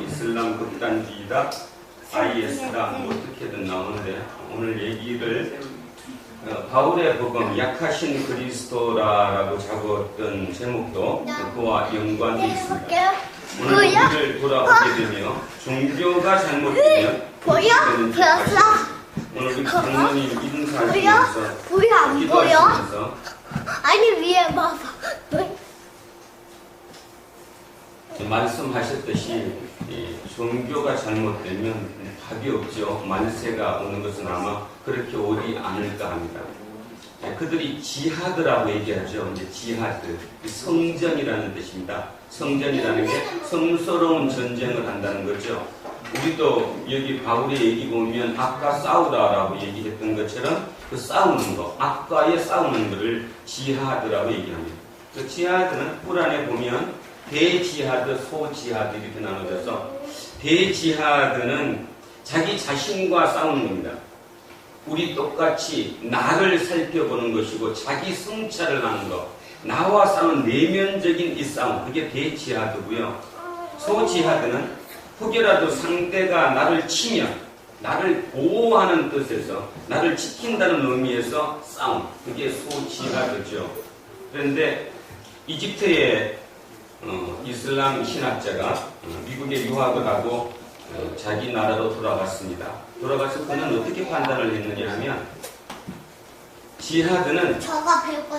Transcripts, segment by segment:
이슬람 극단주의다, IS다, 뭐 어떻게든 나오는데 오늘 얘기를 바울의 복음 약하신 그리스도라라고 적었던 제목도 그와 연관이 있습니다. 오늘 우리를 돌아오게 되며 종교가 잘못되면 오늘 우리 장로님 인사하시면서 기도하시면서 아니 위에 봐봐. 말씀하셨듯이 종교가 잘못되면 답이 없죠. 만세가 오는 것은 아마 그렇게 오지 않을까 합니다. 그들이 지하드라고 얘기하죠. 이제 지하드, 성전이라는 뜻입니다. 성전이라는 게 성스러운 전쟁을 한다는 거죠. 우리도 여기 바울의 얘기 보면 아까 싸우라라고 얘기했던 것처럼 그 싸우는 거, 아까에 싸우는 것을 지하드라고 얘기합니다. 그 지하드는 꾸란에 보면 대지하드, 소지하드 이렇게 나눠져서 대지하드는 자기 자신과 싸우는 겁니다. 우리 똑같이 나를 살펴보는 것이고 자기 성찰을 하는 것, 나와 싸우는 내면적인 이 싸움, 그게 대지하드고요. 소지하드는 혹여라도 상대가 나를 치면 나를 보호하는 뜻에서 나를 지킨다는 의미에서 싸움, 그게 소지하드죠. 그런데 이집트의 이슬람 신학자가 미국에 유학을 하고 자기 나라로 돌아갔습니다. 돌아가서 그는 어떻게 판단을 했느냐 하면 지하드는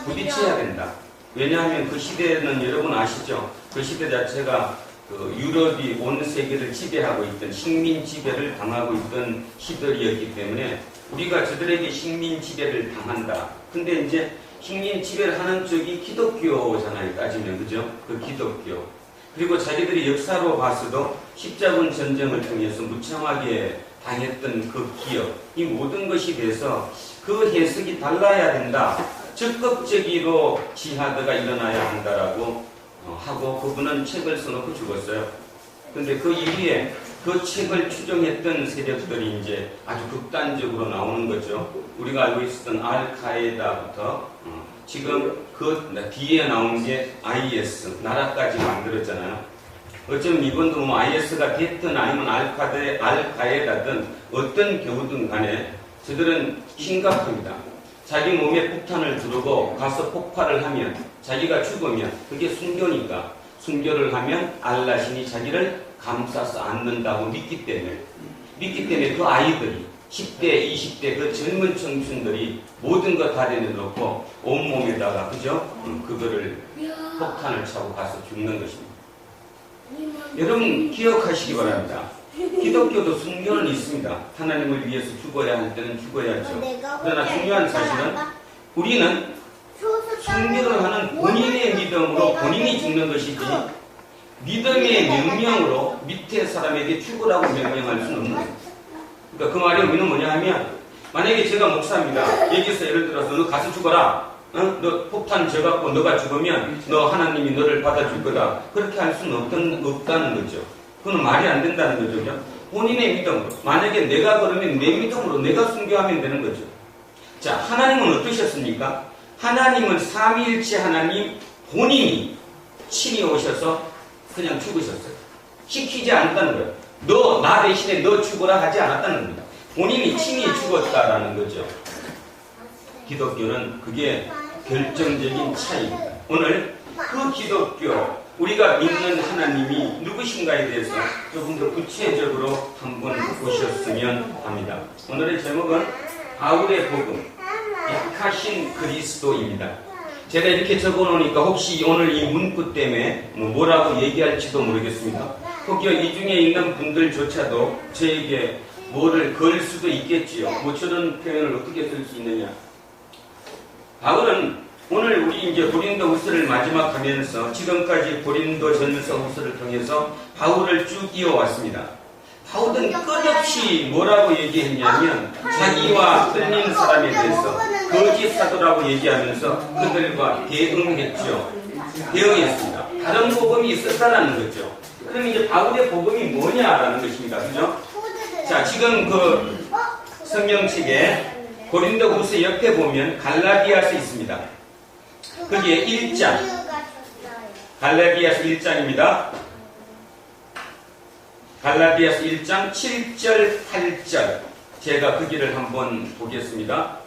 부딪혀야 된다. 왜냐하면 그 시대는 여러분 아시죠? 그 시대 자체가 유럽이 온 세계를 지배하고 있던 식민 지배를 당하고 있던 시절이었기 때문에 우리가 저들에게 식민 지배를 당한다. 근데 이제 식민 지배를 하는 쪽이 기독교잖아요. 따지면 그죠? 그 기독교. 그리고 자기들이 역사로 봐서도 십자군 전쟁을 통해서 무참하게 당했던 그 기억, 이 모든 것이 돼서 그 해석이 달라야 된다. 적극적으로 지하드가 일어나야 한다라고 하고 그분은 책을 써놓고 죽었어요. 근데 그 이후에 그 책을 추종했던 세력들이 이제 아주 극단적으로 나오는 거죠. 우리가 알고 있었던 알카에다부터 지금 그 뒤에 나온 게 IS, 나라까지 만들었잖아요. 어쩌면 이번도 뭐 IS가 됐든 아니면 알카에다든 어떤 경우든 간에 저들은 심각합니다. 자기 몸에 폭탄을 두르고 가서 폭발을 하면 자기가 죽으면 그게 순교니까 순교를 하면 알라신이 자기를 감싸서 안는다고 믿기 때문에 그 아이들이 10대, 20대 그 젊은 청춘들이 모든 것 다 내놓고 온몸에다가 그죠? 그거를 폭탄을 차고 가서 죽는 것입니다. 여러분 기억하시기 바랍니다. 기독교도 순교는 있습니다. 하나님을 위해서 죽어야 할 때는 죽어야죠. 그러나 중요한 사실은 우리는 순교를 하는 본인의 믿음으로 본인이 죽는 것이지 믿음의 명령으로 밑에 사람에게 죽으라고 명령할 수는 없는 거예요. 그러니까 그 말의 의미는 뭐냐 하면 만약에 제가 목사입니다. 여기서 예를 들어서 너 가서 죽어라. 너 폭탄 져갖고 너가 죽으면 너 하나님이 너를 받아줄 거다. 그렇게 할 수는 없다는 거죠. 그건 말이 안 된다는 거죠. 본인의 믿음으로. 만약에 내가 그러면 내 믿음으로 내가 순교하면 되는 거죠. 자, 하나님은 어떠셨습니까? 하나님은 삼위일체 하나님 본인이 친히 오셔서 그냥 죽으셨어요. 시키지 않았다는 거예요. 너 나 대신에 너 죽어라 하지 않았다는 겁니다. 본인이 친히 죽었다라는 거죠. 기독교는 그게 결정적인 차이입니다. 오늘 그 기독교, 우리가 믿는 하나님이 누구신가에 대해서 조금 더 구체적으로 한번 보셨으면 합니다. 오늘의 제목은 바울의 복음, 약하신 그리스도입니다. 제가 이렇게 적어놓으니까 혹시 오늘 이 문구 때문에 뭐라고 얘기할지도 모르겠습니다. 혹여 이 중에 있는 분들조차도 저에게 뭐를 걸 수도 있겠지요. 뭐 저런 표현을 어떻게 쓸 수 있느냐. 바울은 오늘 우리 이제 고린도 후서를 마지막 하면서 지금까지 고린도 전서 후서를 통해서 바울을 쭉 이어왔습니다. 바울은 끝없이 뭐라고 얘기했냐면 자기와 틀린 사람에 대해서 거짓 사도라고 얘기하면서 그들과 대응했죠. 대응했습니다. 다른 복음이 있었다라는 거죠. 그럼 이제 바울의 복음이 뭐냐라는 것입니다. 그죠? 자, 지금 그 성경책에 고린도 후서 옆에 보면 갈라디아서 있습니다. 거기에 1장, 갈라디아서 1장입니다. 갈라디아서 1장 7절 8절 제가 그 길을 한번 보겠습니다.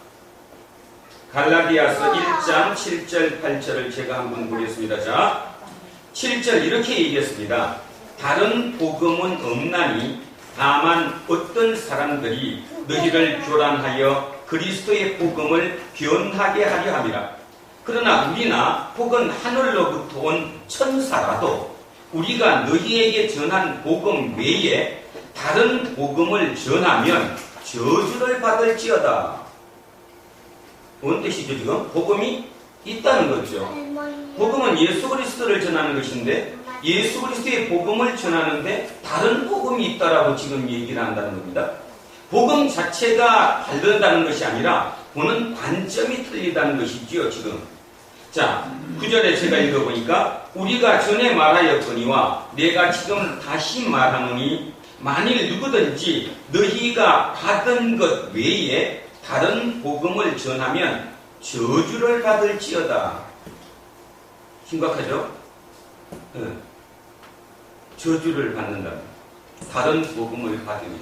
갈라디아서 1장 7절 8절을 제가 한번 보겠습니다. 자, 7절 이렇게 얘기했습니다. 다른 복음은 없나니 다만 어떤 사람들이 너희를 교란하여 그리스도의 복음을 변하게 하려 함이라. 그러나 우리나 혹은 하늘로부터 온 천사라도 우리가 너희에게 전한 복음 외에 다른 복음을 전하면 저주를 받을지어다. 뭔 뜻이죠 지금? 복음이 있다는 거죠. 복음은 예수 그리스도를 전하는 것인데 예수 그리스도의 복음을 전하는데 다른 복음이 있다라고 지금 얘기를 한다는 겁니다. 복음 자체가 다르다는 것이 아니라 보는 관점이 틀리다는 것이지요 지금. 자, 9절에 제가 읽어보니까 우리가 전에 말하였거니와 내가 지금 다시 말하노니 만일 누구든지 너희가 받은 것 외에 다른 복음을 전하면 저주를 받을지어다. 심각하죠? 저주를 받는다. 다른 복음을 받으면.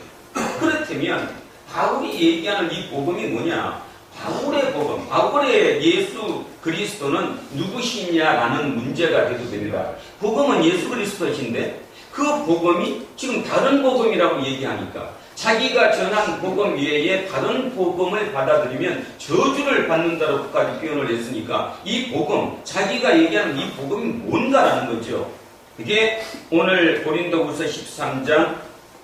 그렇다면 바울이 얘기하는 이 복음이 뭐냐? 바울의 복음, 바울의 예수 그리스도는 누구시냐라는 문제가 돼도 됩니다. 복음은 예수 그리스도이신데 그 복음이 지금 다른 복음이라고 얘기하니까 자기가 전한 복음 외에 다른 복음을 받아들이면 저주를 받는다고까지 표현을 했으니까 이 복음, 자기가 얘기하는 이 복음이 뭔가라는 거죠. 그게 오늘 고린도후서 13장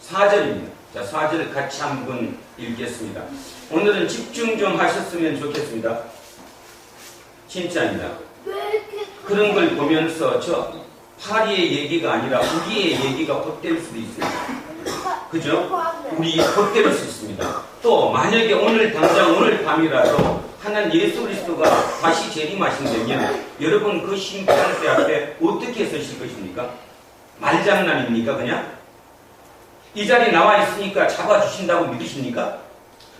4절입니다. 자, 4절 같이 한번 읽겠습니다. 오늘은 집중 좀 하셨으면 좋겠습니다. 진짜입니다. 그런 걸 보면서 저 파리의 얘기가 아니라 우리의 얘기가 헛될 수도 있습니다. 그죠? 우리 헛될 수 있습니다. 또 만약에 오늘 당장 오늘 밤이라도 하나님 예수 그리스도가 다시 재림하신다면 여러분 그 심판대 앞에 어떻게 서실 것입니까? 말장난입니까 그냥? 이 자리에 나와 있으니까 잡아주신다고 믿으십니까?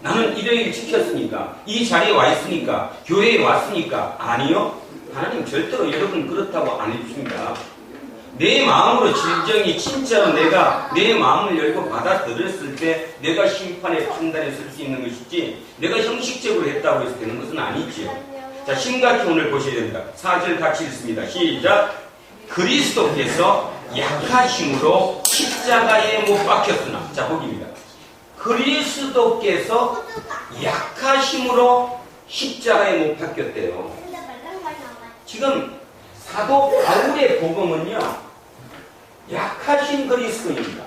나는 일요일 지켰으니까 이 자리에 와 있으니까 교회에 왔으니까 아니요. 하나님 절대로 여러분 그렇다고 안 해주십니다. 내 마음으로 진정이 진짜로 내가 내 마음을 열고 받아들였을 때 내가 심판의 판단에 설 수 있는 것이지 내가 형식적으로 했다고 해서 되는 것은 아니지요. 자, 심각히 오늘 보셔야 됩니다. 4절 같이 읽습니다. 시작. 그리스도께서 약하심으로 십자가에 못 박혔으나. 자, 거기입니다. 그리스도께서 약하심으로 십자가에 못 박혔대요. 지금 사도 바울의 복음은요, 약하신 그리스도입니다.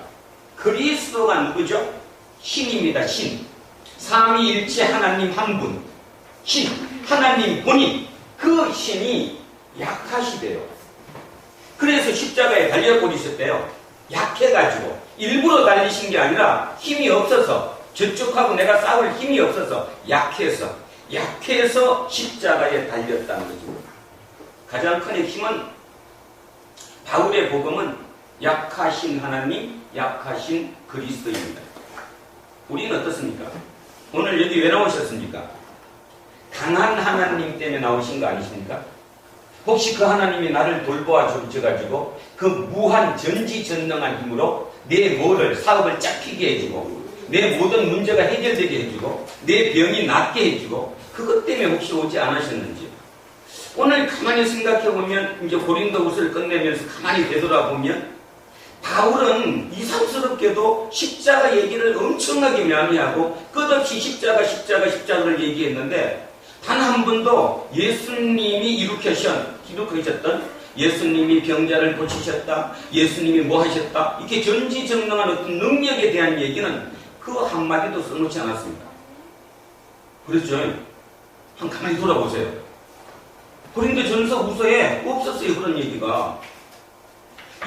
그리스도가 누구죠? 신입니다. 신. 삼위일체 하나님 한 분. 신. 하나님 본인. 그 신이 약하시대요. 그래서 십자가에 달려버리셨대요. 약해가지고. 일부러 달리신 게 아니라 힘이 없어서, 저쪽하고 내가 싸울 힘이 없어서 약해서 십자가에 달렸다는 거죠. 가장 큰 힘은 바울의 복음은 약하신 하나님, 약하신 그리스도입니다. 우리는 어떻습니까? 오늘 여기 왜 나오셨습니까? 강한 하나님 때문에 나오신 거 아니십니까? 혹시 그 하나님이 나를 돌보아 주셔가지고 그 무한 전지전능한 힘으로 내 뭐를 사업을 쫙 피게 해주고 내 모든 문제가 해결되게 해주고 내 병이 낫게 해주고 그것 때문에 혹시 오지 않으셨는지 오늘 가만히 생각해보면 이제 고린도후서를 끝내면서 가만히 되돌아보면 바울은 이상스럽게도 십자가 얘기를 엄청나게 많이 하고 끝없이 십자가를 얘기했는데 단 한 번도 예수님이 일으키셨던 예수님이 병자를 고치셨다, 예수님이 뭐 하셨다, 이렇게 전지전능한 어떤 능력에 대한 얘기는 그 한마디도 써놓지 않았습니다. 그렇죠? 한 가만히 돌아보세요. 고린도전서 후서에 없었어요, 그런 얘기가.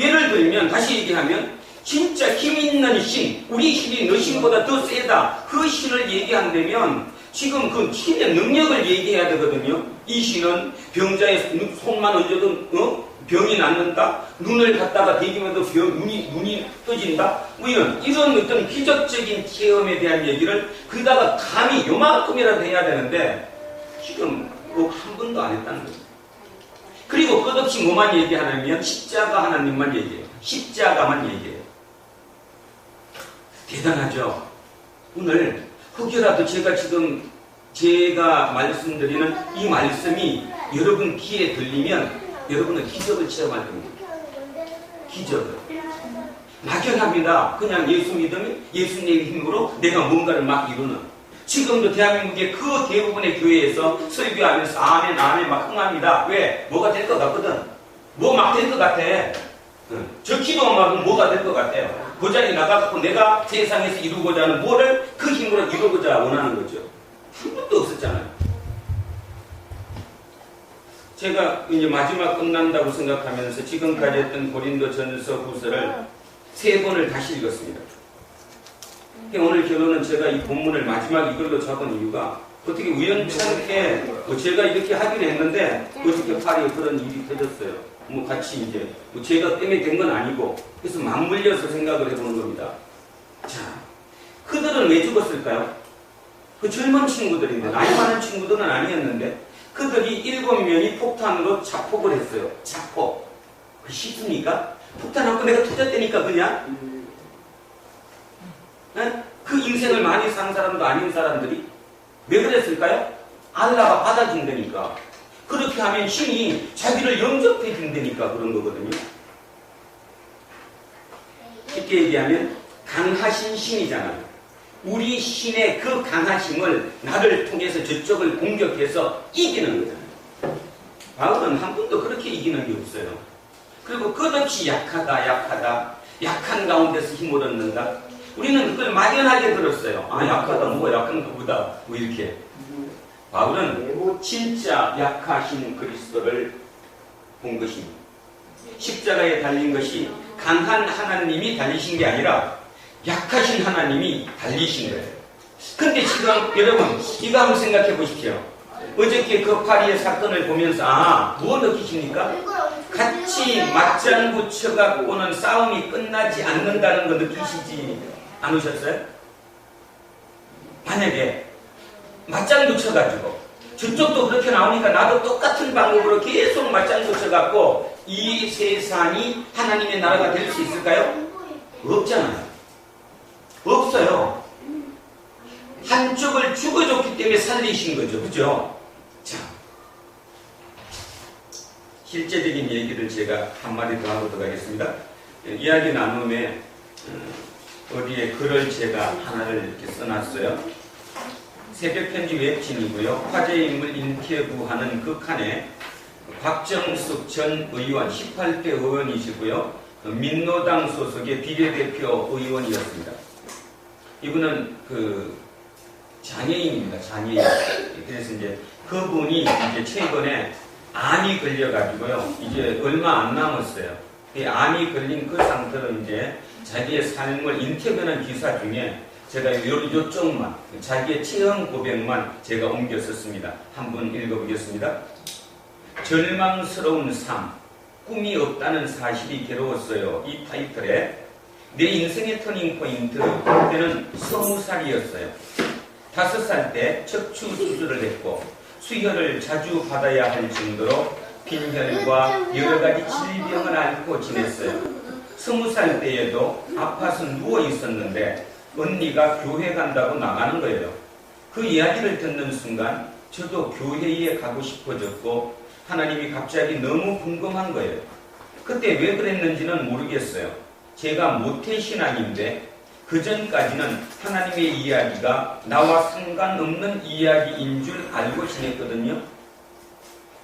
예를 들면, 다시 얘기하면, 진짜 힘 있는 신, 우리 신이 너 신보다 더 세다, 그 신을 얘기한다면, 지금 그 신의 능력을 얘기해야 되거든요. 이 신은 병자의 손만 얹어도 병이 낫는다. 눈을 갖다가 대기면도 눈이 떠진다. 뭐 이런 어떤 기적적인 체험에 대한 얘기를 그러다가 감히 요만큼이라도 해야 되는데 지금 한 번도 안 했다는 거죠. 그리고 끝없이 뭐만 얘기하냐면 십자가 하나님만 얘기해요. 십자가만 얘기해요. 대단하죠. 오늘 혹여라도 제가 말씀드리는 이 말씀이 여러분 귀에 들리면 여러분은 기적을 체험할 겁니다. 기적을. 막연합니다. 그냥 예수 믿으면 예수님의 힘으로 내가 뭔가를 막 이루는. 지금도 대한민국의 그 대부분의 교회에서 설교하면서 아멘 아멘 막 흥합니다. 왜? 뭐가 될 것 같거든. 뭐 막 될 것 같아. 저 기도만 뭐가 될 것 같아요. 그 자리에 나가서 내가 세상에서 이루고자 하는 뭐를 그 힘으로 이루고자 원하는 거죠. 한 번도 없었잖아요. 제가 이제 마지막 끝난다고 생각하면서 지금까지 했던 고린도전서 후서를 3번을 다시 읽었습니다. 오늘 결론은 제가 이 본문을 마지막 이걸로 잡은 이유가 어떻게 우연찮게 제가 이렇게 하기로 했는데 어떻게 파리에 그런 일이 터졌어요. 뭐 같이 이제 제가 때문에 된 건 아니고 그래서 맞물려서 생각을 해보는 겁니다. 자, 그들은 왜 죽었을까요? 그 젊은 친구들인데 나이 많은 친구들은 아니었는데 그들이 7명이 폭탄으로 자폭을 했어요. 자폭. 그 쉽습니까? 폭탄하고 내가 터졌다니까 그냥 그 인생을 많이 산 사람도 아닌 사람들이 왜 그랬을까요? 알라가 받아준다니까. 그렇게 하면 신이 자기를 영접해 준다니까 그런 거거든요. 쉽게 얘기하면 강하신 신이잖아요. 우리 신의 그 강하심을 나를 통해서 저쪽을 공격해서 이기는 거잖아요. 바울은 한 번도 그렇게 이기는 게 없어요. 그리고 끝없이 약하다 약한 가운데서 힘을 얻는다. 우리는 그걸 막연하게 들었어요. 아, 약하다, 뭐가 약한 것보다, 뭐 이렇게. 바울은 진짜 약하신 그리스도를 본 것입니다. 십자가에 달린 것이 강한 하나님이 달리신 게 아니라 약하신 하나님이 달리신 거예요. 근데 지금 여러분, 이거 한번 생각해 보십시오. 어저께 그 파리의 사건을 보면서, 뭐 느끼십니까? 같이 맞장구 쳐갖고는 싸움이 끝나지 않는다는 거 느끼시지 않으셨어요? 만약에 맞장구 쳐가지고 저쪽도 그렇게 나오니까 나도 똑같은 방법으로 계속 맞장구 쳐갖고 이 세상이 하나님의 나라가 될 수 있을까요? 없잖아요. 없어요. 한쪽을 죽어줬기 때문에 살리신 거죠. 그죠? 자, 실제적인 얘기를 제가 한마디 더 하고 들어가겠습니다. 이야기 나눔에 어디에 글을 제가 하나를 이렇게 써놨어요. 새벽편지 웹진이고요. 화제의 인물 인터뷰하는 그 칸에 곽정숙 전 의원 18대 의원이시고요. 민노당 소속의 비례대표 의원이었습니다. 이분은 그 장애인입니다. 장애인. 그래서 이제 그분이 이제 최근에 암이 걸려가지고요. 이제 얼마 안 남았어요. 이 암이 걸린 그 상태로 이제 자기의 삶을 인터뷰하는 기사 중에 제가 요쪽만 자기의 체험 고백만 제가 옮겨 썼습니다. 한번 읽어보겠습니다. 절망스러운 삶, 꿈이 없다는 사실이 괴로웠어요. 이 타이틀에 내 인생의 터닝포인트, 그때는 20살이었어요. 5살 때 척추 수술을 했고 수혈을 자주 받아야 할 정도로 빈혈과 여러 가지 질병을 앓고 지냈어요. 20살 때에도 아파서 누워 있었는데 언니가 교회 간다고 나가는 거예요. 그 이야기를 듣는 순간 저도 교회에 가고 싶어졌고 하나님이 갑자기 너무 궁금한 거예요. 그때 왜 그랬는지는 모르겠어요. 제가 모태신앙인데 그 전까지는 하나님의 이야기가 나와 상관없는 이야기인 줄 알고 지냈거든요.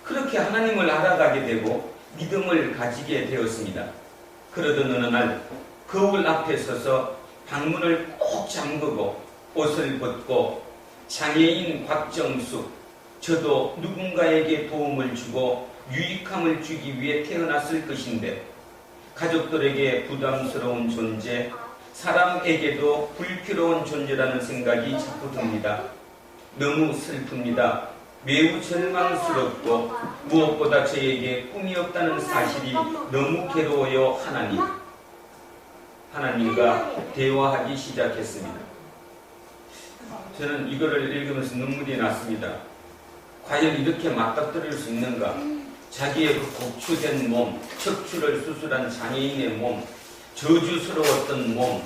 그렇게 하나님을 알아가게 되고 믿음을 가지게 되었습니다. 그러던 어느 날 거울 앞에 서서 방문을 꼭 잠그고 옷을 벗고 장애인 곽정숙, 저도 누군가에게 도움을 주고 유익함을 주기 위해 태어났을 것인데 가족들에게 부담스러운 존재, 사람에게도 불필요한 존재라는 생각이 자꾸 듭니다. 너무 슬픕니다. 매우 절망스럽고 무엇보다 저에게 꿈이 없다는 사실이 너무 괴로워요. 하나님과 대화하기 시작했습니다. 저는 이거를 읽으면서 눈물이 났습니다. 과연 이렇게 맞닥뜨릴 수 있는가? 자기의 그 곡추된 몸, 척추를 수술한 장애인의 몸, 저주스러웠던 몸,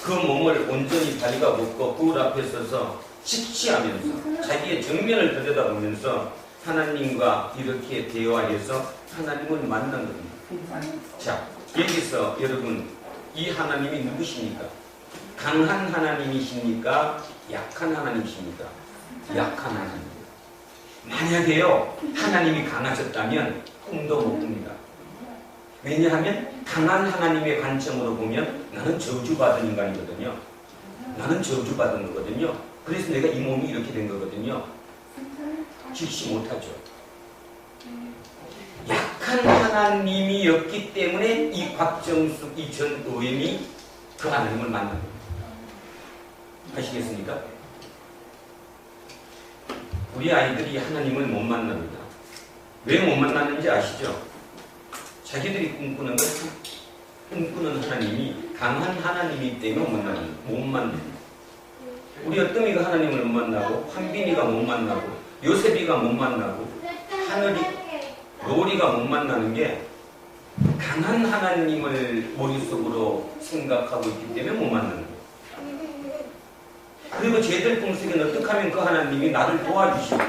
그 몸을 온전히 다리가 걷고 그 앞에 서서 직시하면서 자기의 정면을 들여다보면서 하나님과 이렇게 대화해서 하나님을 만난 겁니다. 자, 여기서 여러분 이 하나님이 누구십니까? 강한 하나님이십니까? 약한 하나님이십니까? 약한 하나님. 만약에요 하나님이 강하셨다면 꿈도 못 꿉니다. 왜냐하면 강한 하나님의 관점으로 보면 나는 저주받은 인간이거든요. 나는 저주받은 거거든요. 그래서 내가 이 몸이 이렇게 된 거거든요. 직시 못하죠. 약한 하나님이었기 때문에 이 곽정숙, 이 전 의원이 그 하나님을 만납니다. 아시겠습니까? 우리 아이들이 하나님을 못 만납니다. 왜 못 만났는지 아시죠? 자기들이 꿈꾸는 하나님이 강한 하나님이기 때문에 못 만납니다. 우리 어떤이가 하나님을 못 만나고, 황빈이가 못 만나고, 요셉이가 못 만나고, 하늘이, 로리가 못 만나는 게 강한 하나님을 머릿속으로 생각하고 있기 때문에 못 만나는 거예요. 그리고 쟤들 꿈속에는 어떻게 하면 그 하나님이 나를 도와주실까?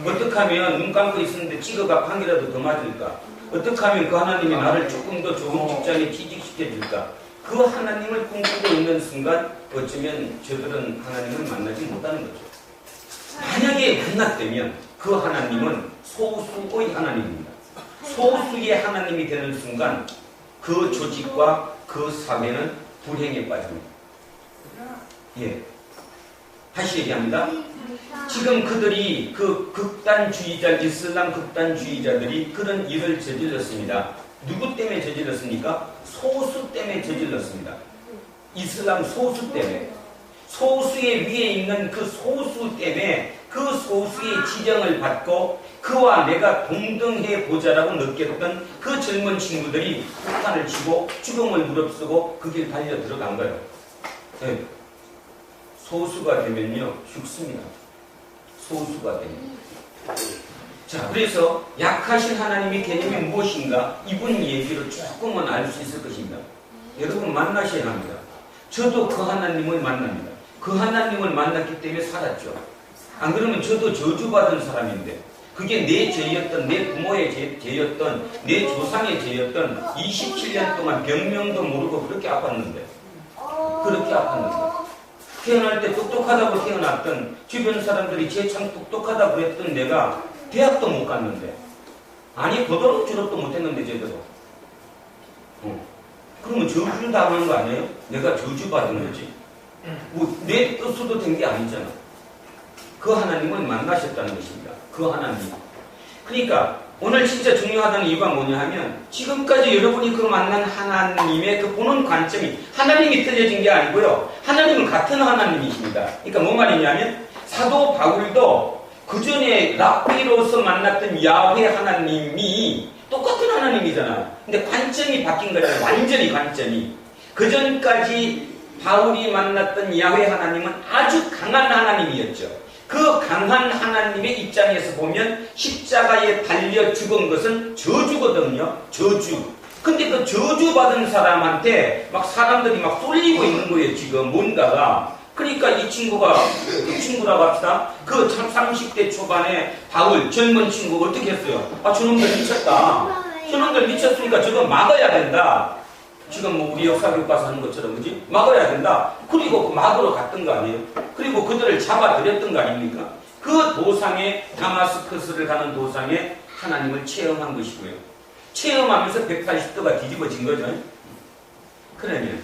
어떻게 하면 눈 감고 있었는데 찍어가 판이라도 더 맞을까? 어떻게 하면 그 하나님이 나를 조금 더 좋은 직장에 취직시켜줄까? 그 하나님을 꿈꾸고 있는 순간 어쩌면 저들은 하나님을 만나지 못하는 거죠. 만약에 만났다면 그 하나님은 소수의 하나님입니다. 소수의 하나님이 되는 순간 그 조직과 그 사회는 불행에 빠집니다. 예. 다시 얘기합니다. 지금 그들이 그 극단주의자, 이슬람 극단주의자들이 그런 일을 저질렀습니다. 누구 때문에 저질렀습니까? 소수 때문에 저질렀습니다. 이슬람 소수 때문에. 소수의 위에 있는 그 소수 때문에 그 소수의 지정을 받고 그와 내가 동등해 보자라고 느꼈던 그 젊은 친구들이 폭탄을 치고 죽음을 무릅쓰고 그 길 달려 들어간 거예요. 네. 소수가 되면요 죽습니다. 소수가 되면. 자, 그래서 약하신 하나님의 개념이 무엇인가 이분 얘기로 조금은 알 수 있을 것입니다. 여러분 만나셔야 합니다. 저도 그 하나님을 만납니다. 그 하나님을 만났기 때문에 살았죠. 안 그러면 저도 저주받은 사람인데 그게 내 죄였던, 내 부모의 죄였던, 내 조상의 죄였던 27년 동안 병명도 모르고 그렇게 아팠는데 그렇게 아팠는데 태어날 때 똑똑하다고 태어났던 주변 사람들이 쟤 참 똑똑하다고 그랬던 내가 대학도 못 갔는데 아니 고등학교 졸업도 못했는데 제대로 그러면 저주를 당하는 거 아니에요? 내가 저주받은 거지 뭐 내 뜻으로 된 게 아니잖아. 그 하나님을 만나셨다는 것입니다. 그 하나님. 그러니까 오늘 진짜 중요하다는 이유가 뭐냐 하면 지금까지 여러분이 그 만난 하나님의 그 보는 관점이 하나님이 틀려진 게 아니고요. 하나님은 같은 하나님이십니다. 그러니까 뭔 말이냐면 사도 바울도 그 전에 랍비로서 만났던 야훼 하나님이 똑같은 하나님이잖아. 근데 관점이 바뀐 거잖아요. 완전히 관점이. 그 전까지 바울이 만났던 야훼 하나님은 아주 강한 하나님이었죠. 그 강한 하나님의 입장에서 보면 십자가에 달려 죽은 것은 저주거든요. 저주. 근데 그 저주받은 사람한테 막 사람들이 막 쏠리고 있는 거예요. 지금 뭔가가. 그러니까 이 친구가 그 친구라고 합시다. 그 참 30대 초반에 바울 젊은 친구 어떻게 했어요? 아 저놈들 미쳤다. 저놈들 미쳤으니까 저거 막아야 된다. 지금 뭐 우리 역사교과서 하는 것처럼 그지? 막아야 된다. 그리고 그 막으러 갔던 거 아니에요? 그리고 그들을 잡아들였던 거 아닙니까? 그 도상에 다마스커스를 가는 도상에 하나님을 체험한 것이고요. 체험하면서 180도가 뒤집어진 거죠. 그러면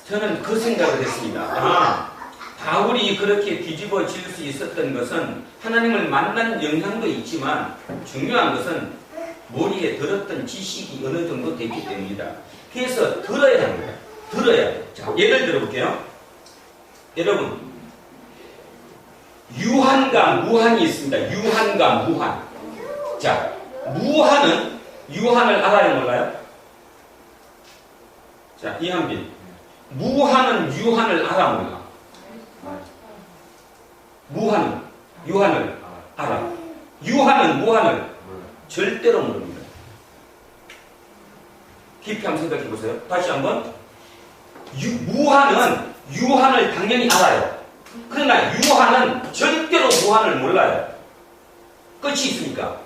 저는 그 생각을 했습니다. 아, 바울이 그렇게 뒤집어질 수 있었던 것은 하나님을 만난 영향도 있지만 중요한 것은 머리에 들었던 지식이 어느 정도 됐기 때문이다. 그래서 들어야 합니다. 들어야 돼요. 자, 예를 들어볼게요. 여러분, 유한과 무한이 있습니다. 유한과 무한. 자, 무한은 유한을 알아요, 몰라요? 자, 이한빈. 무한은 유한을 알아, 몰라? 무한은 유한을 알아. 유한은 무한을 절대로 모릅니다. 깊이 한번 생각해 보세요. 다시 한번. 무한은 유한을 당연히 알아요. 그러나 유한은 절대로 무한을 몰라요. 끝이 있으니까.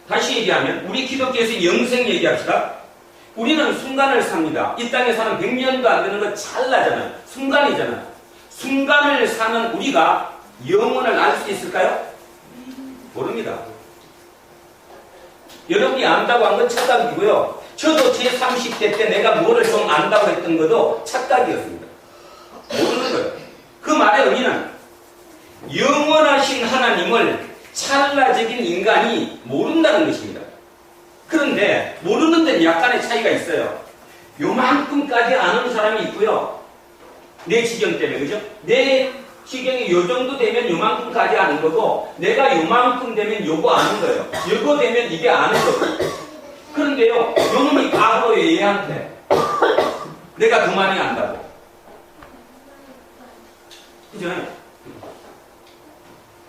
다시 얘기하면 우리 기독교에서 영생 얘기합시다. 우리는 순간을 삽니다. 이 땅에 사는 100년도 안 되는 거 찰나잖아요. 순간이잖아요. 순간을 사는 우리가 영원을 알 수 있을까요? 모릅니다. 여러분이 안다고 한 건 착각이고요. 저도 제 30대 때 내가 뭐를 좀 안다고 했던 것도 착각이었습니다. 모르는 거예요. 그 말의 의미는 영원하신 하나님을 찰나적인 인간이 모른다는 것입니다. 그런데 모르는 데는 약간의 차이가 있어요. 요만큼까지 아는 사람이 있고요. 내 지경 때문에, 그죠? 내 지경이 요 정도 되면 요만큼까지 아는 거고, 내가 요만큼 되면 요거 아는 거예요. 요거 되면 이게 아는 거고. 그런데요, 요놈이 바보예요, 얘한테. 내가 더 많이 안다고. 그죠?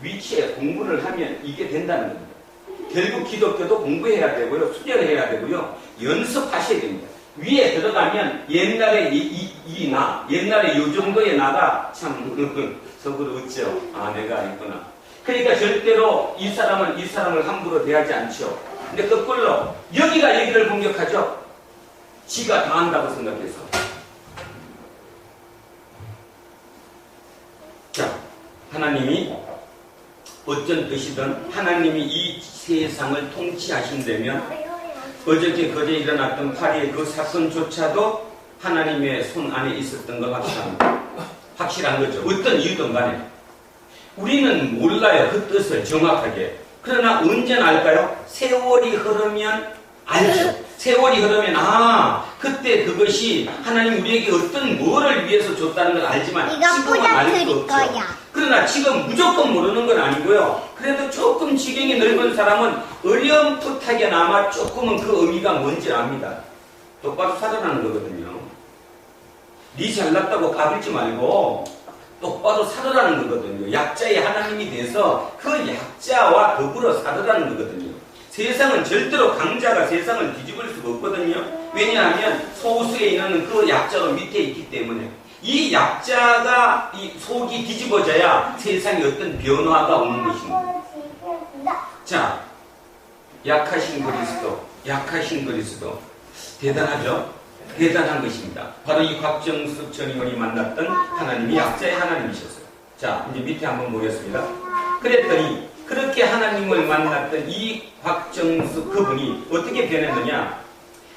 위치에 공부를 하면 이게 된다는 겁니다. 결국 기독교도 공부해야 되고요, 수련해야 되고요, 연습하셔야 됩니다. 위에 들어가면 옛날에 옛날에 요 정도의 나가 참 속으로 웃죠. 아, 내가 있구나. 그러니까 절대로 이 사람을 함부로 대하지 않죠. 근데 거꾸로 여기가 얘기를 공격하죠. 지가 다 안다고 생각해서. 자, 하나님이 어쩐 뜻이든 하나님이 이 세상을 통치하신다면 어저께 거제 일어났던 파리의 그 사건조차도 하나님의 손 안에 있었던 건 확실합니다. 확실한 거죠. 어떤 이유든 간에. 우리는 몰라요. 그 뜻을 정확하게. 그러나 언제나 알까요? 세월이 흐르면 알죠. 세월이 흐르면 그때 그것이 하나님 우리에게 어떤 뭐를 위해서 줬다는 걸 알지만 지금은 알 수 없죠. 그러나 지금 무조건 모르는 건 아니고요. 그래도 조금 지경이 넓은 사람은 어렴풋하게나마 조금은 그 의미가 뭔지 압니다. 똑바로 살아나는 거거든요. 니 잘났다고 까불지 말고 똑바로 살아라는 거거든요. 약자의 하나님이 돼서 그 약자와 더불어 살아라는 거거든요. 세상은 절대로 강자가 세상을 뒤집을 수가 없거든요. 왜냐하면 소수에 있는 그 약자로 밑에 있기 때문에 이 약자가 이 속이 뒤집어져야 세상에 어떤 변화가 오는 것입니다. 자, 약하신 그리스도 대단하죠? 대단한 것입니다. 바로 이 곽정숙 전 의원이 만났던 하나님이 약자의 하나님이셨어요. 자, 이제 밑에 한번 보겠습니다. 그랬더니 그렇게 하나님을 만났던 이 곽정숙 그분이 어떻게 변했느냐?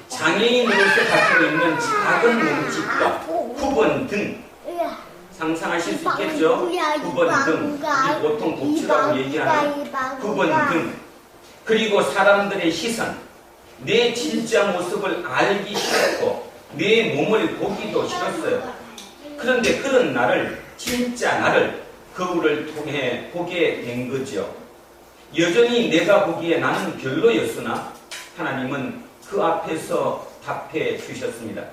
장애인으로서 가지고 있는 작은 몸집과 후번 등, 상상하실 수 있겠죠? 후번 등, 이 보통 복치라고 얘기하는 후번 등, 그리고 사람들의 시선, 내 진짜 모습을 알기 싫었고 내 몸을 보기도 싫었어요. 그런데 그런 나를, 진짜 나를 거울을 통해 보게 된 거죠. 여전히 내가 보기에 나는 별로였으나 하나님은 그 앞에서 답해 주셨습니다.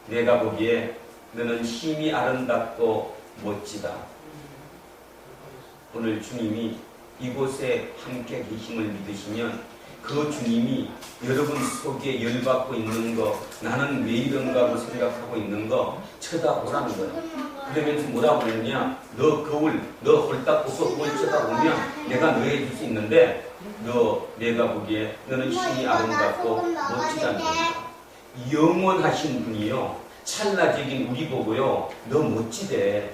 내가 보기에 너는 힘이 아름답고 멋지다. 오늘 주님이 이곳에 함께 계심을 믿으시면 그 주님이 여러분 속에 열받고 있는 거, 나는 왜 이런가 하고 생각하고 있는 거 쳐다보라는 거예요. 그러면서 뭐라고 그러느냐? 너 홀딱 벗고 거울 쳐다보면 내가 너 해줄 수 있는데 내가 보기에 너는 힘이 아름답고 멋지다는 겁니다. 영원하신 분이요, 찰나적인 우리 보고요, 너 멋지대.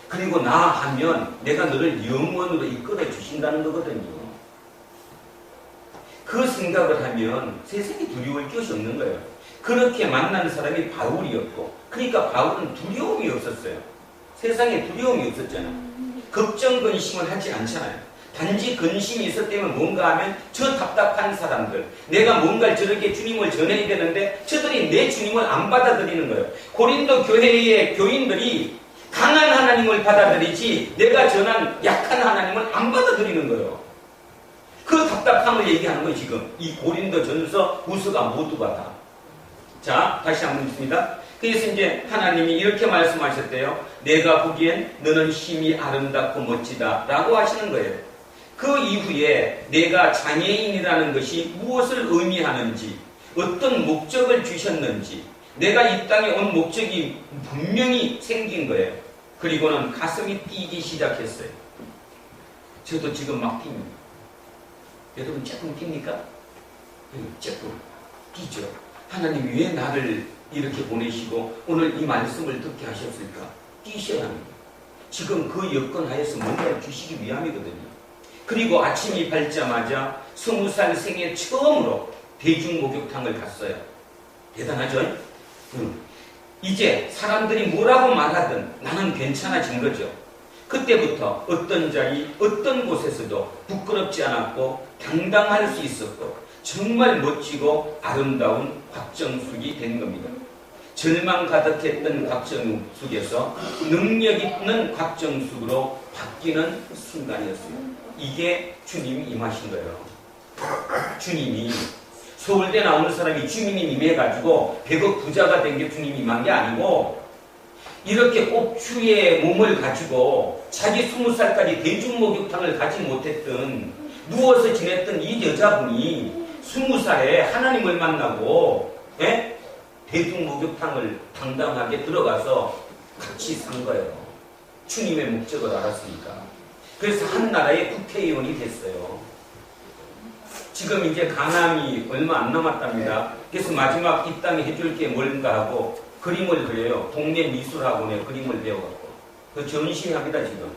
그리고 나 하면 내가 너를 영원으로 이끌어 주신다는 거거든요. 그 생각을 하면 세상에 두려울 것이 없는 거예요. 그렇게 만난 사람이 바울이었고, 그러니까 바울은 두려움이 없었어요. 세상에 두려움이 없었잖아요. 걱정, 근심을 하지 않잖아요. 단지 근심이 있었다면 뭔가 하면 저 답답한 사람들, 내가 뭔가를 저렇게 주님을 전해야 되는데 저들이 내 주님을 안 받아들이는 거예요. 고린도 교회의 교인들이 강한 하나님을 받아들이지 내가 전한 약한 하나님을 안 받아들이는 거예요. 그 답답함을 얘기하는 거예요. 지금 이 고린도 전서 후서가 모두가 다. 자, 다시 한번 읽습니다. 그래서 이제 하나님이 이렇게 말씀하셨대요. 내가 보기엔 너는 힘이 아름답고 멋지다 라고 하시는 거예요. 그 이후에 내가 장애인이라는 것이 무엇을 의미하는지, 어떤 목적을 주셨는지, 내가 이 땅에 온 목적이 분명히 생긴 거예요. 그리고는 가슴이 뛰기 시작했어요. 저도 지금 막 뜁니다. 여러분 조금 뜁니까? 조금 뛰죠. 하나님이 왜 나를 이렇게 보내시고 오늘 이 말씀을 듣게 하셨을까? 뛰셔야 합니다. 지금 그 여건 하에서 뭔가를 주시기 위함이거든요. 그리고 아침이 밝자마자 20살 생애 처음으로 대중목욕탕을 갔어요. 대단하죠? 이제 사람들이 뭐라고 말하든 나는 괜찮아진 거죠. 그때부터 어떤 자리, 어떤 곳에서도 부끄럽지 않았고 당당할 수 있었고 정말 멋지고 아름다운 곽정숙이 된 겁니다. 절망 가득했던 곽정숙에서 능력 있는 곽정숙으로 바뀌는 순간이었어요. 이게 주님이 임하신 거예요. 주님이 서울대 나오는 사람이 주님이 임해가지고 100억 부자가 된 게 주님이 임한 게 아니고 이렇게 옥추의 몸을 가지고 자기 20살까지 대중목욕탕을 가지 못했던 누워서 지냈던 이 여자분이 20살에 하나님을 만나고 대중목욕탕을 당당하게 들어가서 같이 산 거예요. 주님의 목적을 알았으니까. 그래서 한 나라의 국회의원이 됐어요. 지금 이제 강남이 얼마 안 남았답니다. 그래서 마지막 이 땅에 해줄 게 뭔가 하고 그림을 그려요. 동네 미술학원에 그림을 배워갖고 그 전시합니다. 지금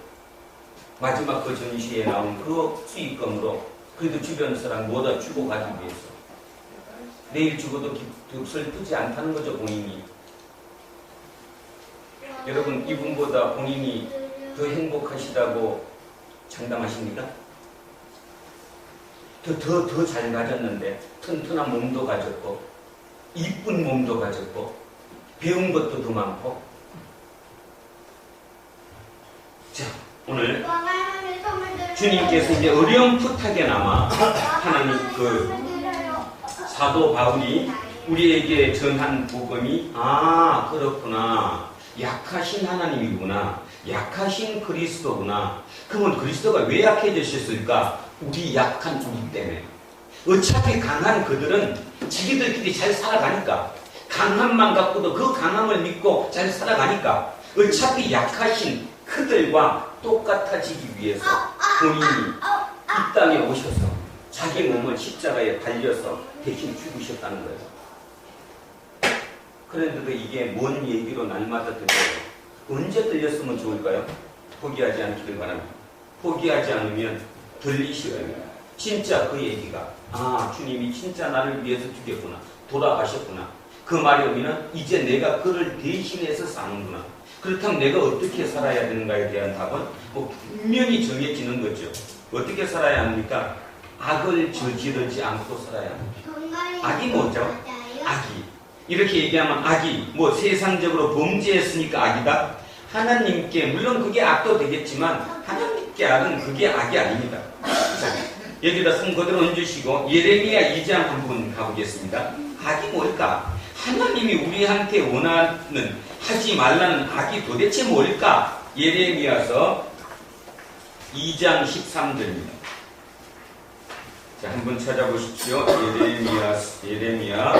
마지막 그 전시에 나온 그 수익금으로 그래도 주변 사람 뭐다 주고 가기 위해서 내일 죽어도 슬프지 않다는 거죠. 본인이. 여러분 이분보다 본인이 더 행복하시다고 장담하십니까? 더 잘 가졌는데 튼튼한 몸도 가졌고 이쁜 몸도 가졌고 배운 것도 더 많고. 자, 오늘 주님께서 이제 어렴풋하게나마 하나님 그 사도 바울이 우리에게 전한 복음이 그렇구나, 약하신 하나님이구나, 약하신 그리스도구나. 그러면 그리스도가 왜 약해지셨을까? 우리 약한 우리 때문에. 어차피 강한 그들은 자기들끼리 잘 살아가니까, 강함만 갖고도 그 강함을 믿고 잘 살아가니까 어차피 약하신 그들과 똑같아지기 위해서 본인이 이 땅에 오셔서 자기 몸을 십자가에 달려서 대신 죽으셨다는 거예요. 그런데도 이게 뭔 얘기로 날마다 들려요. 언제 들렸으면 좋을까요? 포기하지 않기를 바랍니다. 포기하지 않으면 들리실 겁니다. 진짜 그 얘기가 주님이 진짜 나를 위해서 죽였구나, 돌아가셨구나. 그 말의 의미는 이제 내가 그를 대신해서 사는구나. 그렇다면 내가 어떻게 살아야 되는가에 대한 답은 분명히 정해지는 거죠. 어떻게 살아야 합니까? 악을 저지르지 않고 살아야 합니다. 악이 뭐죠? 악이. 이렇게 얘기하면 악이 세상적으로 범죄했으니까 악이다? 하나님께, 물론 그게 악도 되겠지만 하나님께 악은 그게 악이 아닙니다. 자, 여기다 손 그대로 얹으시고 예레미야 2장 한번 가보겠습니다. 악이 뭘까? 하나님이 우리한테 원하는, 하지 말라는 악이 도대체 뭘까? 예레미야서 2장 13절입니다. 자, 한번 찾아보십시오. 예레미야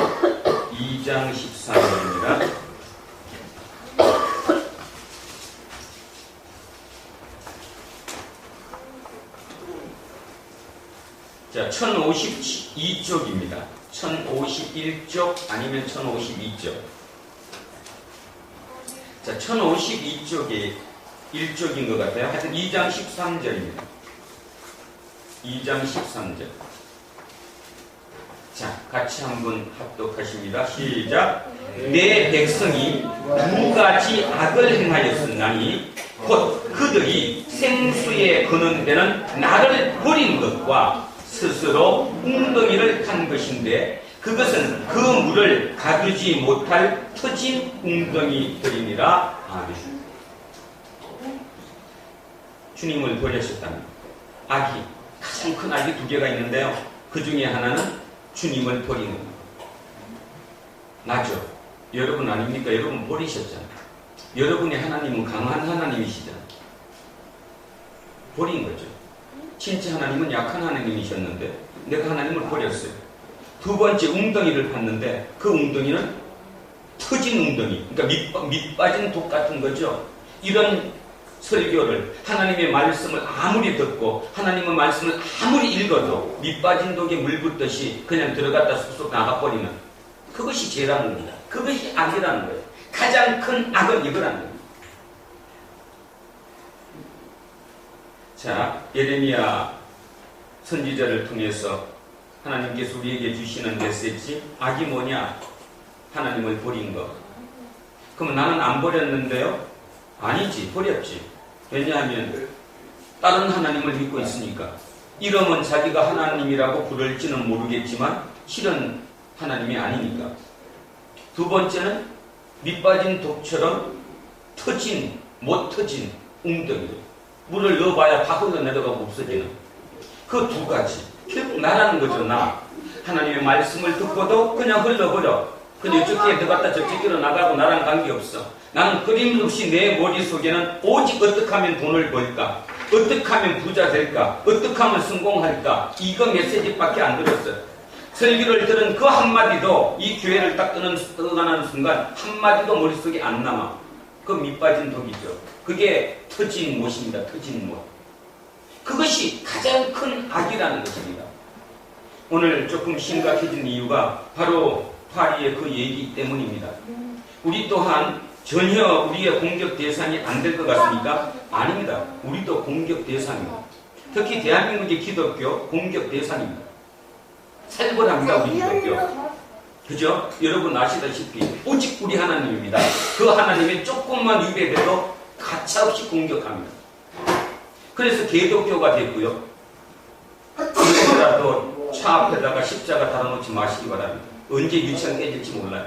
2장 13절입니다. 자, 1052쪽입니다. 1051쪽 아니면 1052쪽. 자, 1052쪽이 1쪽인 것 같아요. 하여튼 2장 13절입니다. 2장 13절. 자, 같이 한번 합독하십니다. 시작. 내 백성이 두 가지 악을 행하였으나니 곧 그들이 생수에 거는 데는 나를 버린 것과 스스로 웅덩이를 판 것인데 그것은 그 물을 가두지 못할 터진 웅덩이들이니라. 아멘. 주님을 버리셨답니다. 악이, 가장 큰 악이 두 개가 있는데요. 그 중에 하나는 주님을 버리는 것. 나죠. 여러분 아닙니까? 여러분 버리셨잖아요. 여러분의 하나님은 강한 하나님이시잖아요. 버린 거죠. 진짜 하나님은 약한 하나님이셨는데 내가 하나님을 버렸어요. 두 번째 웅덩이를 팠는데 그 웅덩이는 터진 웅덩이, 그러니까 밑 빠진 독 같은 거죠. 이런 설교를 하나님의 말씀을 아무리 듣고 하나님의 말씀을 아무리 읽어도 밑 빠진 독에 물 붓듯이 그냥 들어갔다 쑥쑥 나가버리는 그것이 죄라는 겁니다. 그것이 악이라는 거예요. 가장 큰 악은 이거라는 겁니다. 자, 예레미야 선지자를 통해서 하나님께서 우리에게 주시는 메시지, 악이 뭐냐? 하나님을 버린 것. 그러면 나는 안 버렸는데요? 아니지, 버렸지. 왜냐하면 다른 하나님을 믿고 있으니까. 이러면 자기가 하나님이라고 부를지는 모르겠지만 실은 하나님이 아니니까. 두 번째는 밑빠진 독처럼 터진, 못 터진 웅덩이. 물을 넣어봐야 다 흘러내려가고 없어지는 그 두 가지. 결국 나라는 거죠. 나. 하나님의 말씀을 듣고도 그냥 흘러버려. 근데 이쪽에 들어갔다 저쪽으로 나가고 나랑 관계없어. 나는 끊임없이 내 머릿속에는 오직 어떻게 하면 돈을 벌까? 어떻게 하면 부자 될까? 어떻게 하면 성공할까? 이거 메시지밖에 안 들었어요. 설교를 들은 그 한마디도 이 교회를 딱 떠나는 순간 한마디도 머릿속에 안 남아. 그 밑빠진 독이죠. 그게 터진 못입니다. 터진 못. 그것이 가장 큰 악이라는 것입니다. 오늘 조금 심각해진 이유가 바로 파리의 그 얘기 때문입니다. 우리 또한 전혀 우리의 공격 대상이 안 될 것 같습니까? 아닙니다. 우리도 공격 대상입니다. 특히 대한민국의 기독교 공격 대상입니다. 살벌합니다. 우리 기독교. 그죠? 여러분 아시다시피 오직 우리 하나님입니다. 그 하나님의 조금만 위배돼도 가차없이 공격합니다. 그래서 개독교가 됐고요. 그래서라도 차 앞에다가 십자가 달아놓지 마시기 바랍니다. 언제 유치원 깨질지 몰라요.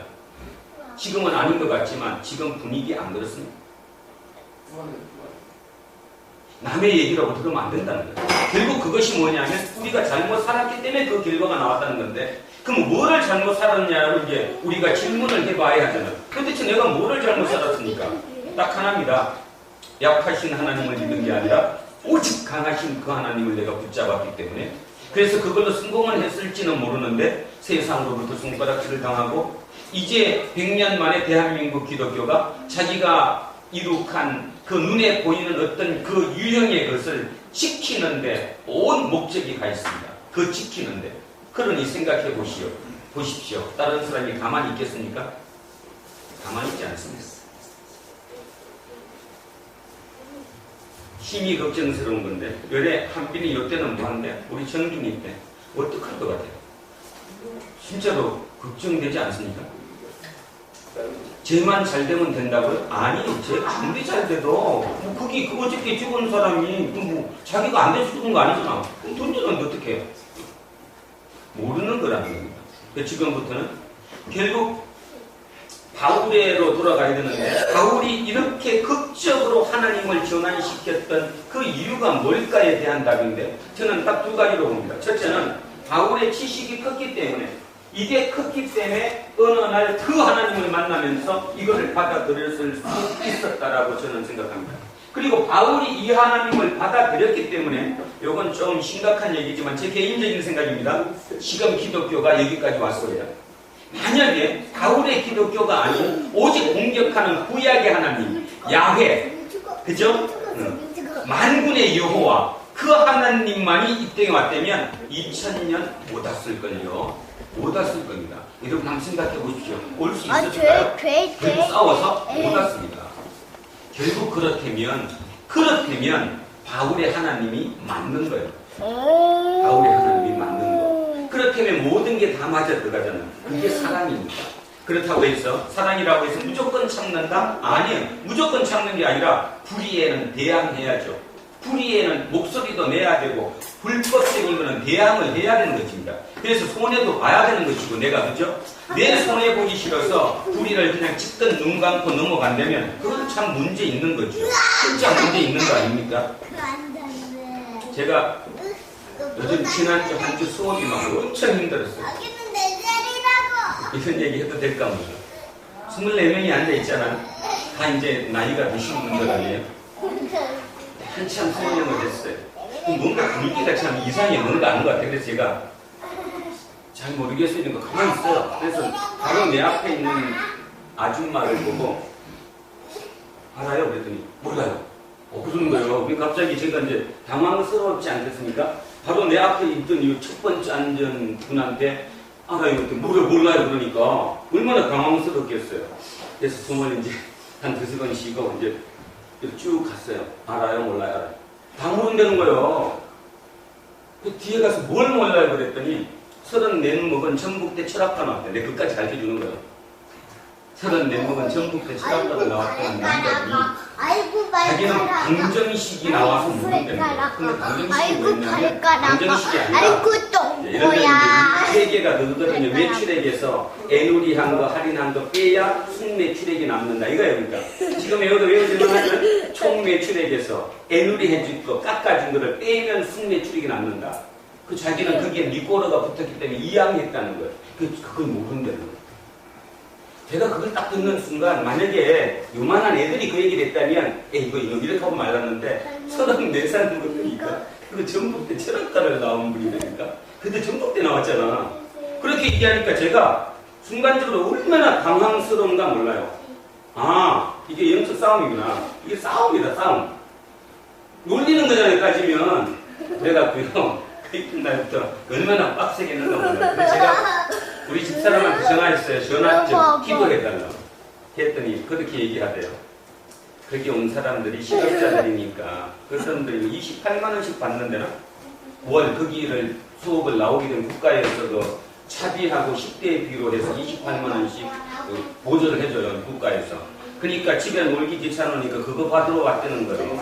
지금은 아닌 것 같지만 지금 분위기 안 그렇습니다. 남의 얘기라고 들으면 안 된다는 거예요. 결국 그것이 뭐냐면 우리가 잘못 살았기 때문에 그 결과가 나왔다는 건데, 그럼 뭐를 잘못 살았냐고 이제 우리가 질문을 해봐야 하잖아요. 도대체 내가 뭐를 잘못 살았습니까? 딱 하나입니다. 약하신 하나님을 믿는 게 아니라 오직 강하신 그 하나님을 내가 붙잡았기 때문에, 그래서 그걸로 성공을 했을지는 모르는데 세상으로부터 손가락질을 당하고 이제 100년 만에 대한민국 기독교가 자기가 이룩한 그 눈에 보이는 어떤 그 유형의 것을 지키는데 온 목적이 가 있습니다. 그 지키는데. 그러니 생각해 보십시오. 다른 사람이 가만히 있겠습니까? 가만히 있지 않습니다. 힘이 걱정스러운 건데, 열에 한빈이 이때는 뭐한데? 우리 정중이 때 어떡할 것 같아요? 진짜로 걱정되지 않습니까? 쟤만 잘 되면 된다고요? 아니, 쟤가 아무리 잘 돼도 뭐 그게 어저께 죽은 사람이 자기가 안 돼서 죽은 거 아니잖아. 그럼 돈 주는데 어떻게 해요? 모르는 거라는 겁니다. 지금부터는 결국 바울에로 돌아가야 되는데, 바울이 이렇게 극적으로 하나님을 전환시켰던 그 이유가 뭘까에 대한 답인데, 저는 딱 두 가지로 봅니다. 첫째는 바울의 지식이 컸기 때문에, 이게 컸기 때문에 어느 날 그 하나님을 만나면서 이것을 받아들였을 수 있었다라고 저는 생각합니다. 그리고 바울이 이 하나님을 받아들였기 때문에, 이건 좀 심각한 얘기지만 제 개인적인 생각입니다. 지금 기독교가 여기까지 왔어요. 만약에 바울의 기독교가 아닌 오직 공격하는 구약의 하나님 야훼, 그죠? 만군의 여호와, 그 하나님만이 이 땅에 왔다면 2000년 못 왔을걸요. 못 왔을 겁니다. 여러분 한번 생각해 보십시오. 올 수 있을까요? 결국 싸워서 못 왔습니다. 결국 그렇다면 바울의 하나님이 맞는 거예요. 바울의 하나님이 맞는 거. 그렇다면 모든 게 다 맞아 들어가잖아요. 그게 사랑입니다. 그렇다고 해서 사랑이라고 해서 무조건 참는다? 아니에요. 무조건 참는 게 아니라 불의에는 대항해야죠. 불의에는 목소리도 내야 되고 불법적인 거는 대항을 해야 되는 것입니다. 그래서 손해도 봐야 되는 것이고, 내가 그죠? 내 손해 보기 싫어서 불의를 그냥 찍든 눈 감고 넘어간다면 그건 참 문제 있는 거죠. 진짜 문제 있는 거 아닙니까? 제가 요즘 지난주 한 주 수업이 막 엄청 힘들었어요. 이런 얘기 해도 될까 모르겠어요. 24명이 앉아있잖아. 다 이제 나이가 드신 분들 아니에요? 한참 수업을 했어요. 뭔가 분위기가 참 이상해. 뭔가 아는 것 같아요. 그래서 제가 잘 모르겠어요. 이런 거 가만히 있어요. 그래서 바로 내 앞에 있는 아줌마를 보고 알아요? 그랬더니 몰라요. 그러는 거예요. 그러니까 갑자기 제가 이제 당황스럽지 않겠습니까? 바로 내 앞에 있던 이 첫 번째 앉은 분한테 알아요? 그랬더니 몰라요. 그러니까 얼마나 당황스럽겠어요. 그래서 정말 이제 한 두세 번 쉬고 이제 쭉 갔어요. 알아요? 몰라요? 알아요. 다 모른다는 거예요. 그 뒤에 가서 뭘 몰라요? 그랬더니 34 먹은 전북대 철학과 나왔대. 내가 끝까지 가르쳐주는 거예요. 34 먹은 전북대 철학과를 나왔다는 남자분이 자기는 방정식이 나와서 모른다는 거예요. 근데 방정식이 뭐였냐면 방정식이 아니라 아이고 예를 들면 똥꼬야. 세 개가 넣거든요. 매출액에서 애누리한 거, 할인한 거 빼야 순매출액이 남는다. 이거예요. 그러니까 지금 외워주는 하면 총 매출액에서 애누리 해줄 거, 깎아준 거를 빼면 순매출액이 남는다. 그 자기는 거기에 니꼬르가 붙었기 때문에 이양했다는 거예요. 그걸 모른다는 거예요. 제가 그걸 딱 듣는 순간 만약에 요만한 애들이 그 얘기를 했다면 이거 이렇게 하고 말았는데 34살 먹으니까 그 전북대 철학과를 나온 분이니까 근데 전북대 나왔잖아. 그렇게 얘기하니까 제가 순간적으로 얼마나 당황스러운가 몰라요. 이게 영적 싸움이구나. 이게 싸움이다, 싸움. 놀리는 거잖아요, 따지면. 내가 그 이튿날부터 얼마나 빡세게 했는가 몰라요. 근데 제가 우리 집사람한테 전화했어요. 전화 좀 기도해달라고. 했더니 그렇게 얘기하대요. 그렇게 온 사람들이 실업자들이니까 그 사람들이 28만원씩 받는데나 9월 거기를 수업을 나오게 된 국가에서도 차비하고 10대에 비교해서 28만원씩 보조를 해줘요. 국가에서. 그러니까 집에 놀기 귀찮으니까 그거 받으러 왔다는 거예요.